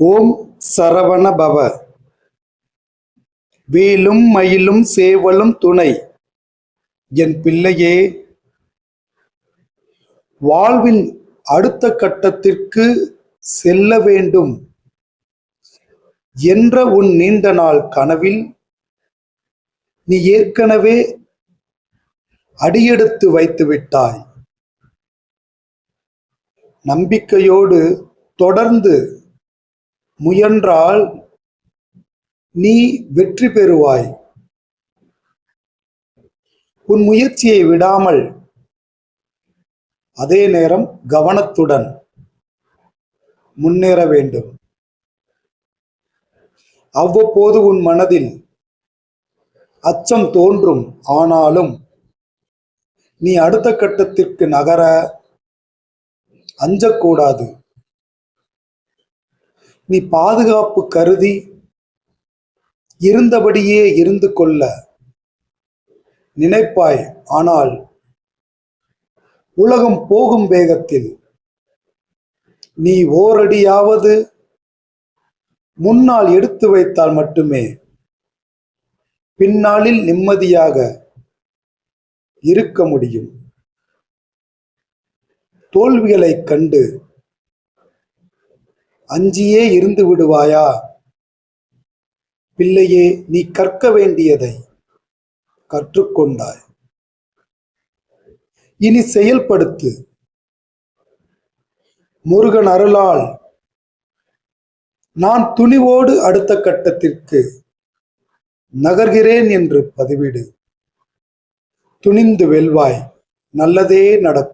ஓம் சரவண பவ. வேலும் மயிலும் சேவலும் துணை. என் பிள்ளையே, வாழ்வின் அடுத்த கட்டத்திற்கு செல்ல வேண்டும் என்ற உன் நீண்ட நாள் கனவில் நீ ஏற்கனவே அடியெடுத்து வைத்து விட்டாய். நம்பிக்கையோடு தொடர்ந்து முயன்றால் நீ வெற்றி பெறுவாய். உன் முயற்சியை விடாமல், அதே நேரம் கவனத்துடன் முன்னேற வேண்டும். அவ்வப்போது உன் மனதில் அச்சம் தோன்றும். ஆனாலும் நீ அடுத்த கட்டத்திற்கு நகர அஞ்சக்கூடாது. நீ பாதுகாப்பு கருதி இருந்தபடியே இருந்து கொள்ள நினைப்பாய். ஆனால் உலகம் போகும் வேகத்தில் நீ ஓரடியாவது முன்னால் எடுத்து வைத்தால் மட்டுமே பின்னாளில் நிம்மதியாக இருக்க முடியும். தோல்விகளை கண்டு அஞ்சியே இருந்து விடுவாயா? பிள்ளையே, நீ கற்க வேண்டியதை கற்றுக்கொண்டாய். இனி செயல்படுத்து. முருகன் அருளால் நான் துணிவோடு அடுத்த கட்டத்திற்கு நகர்கிறேன் என்று பதிவிடு. துணிந்து வெல்வாய். நல்லதே நடக்கும்.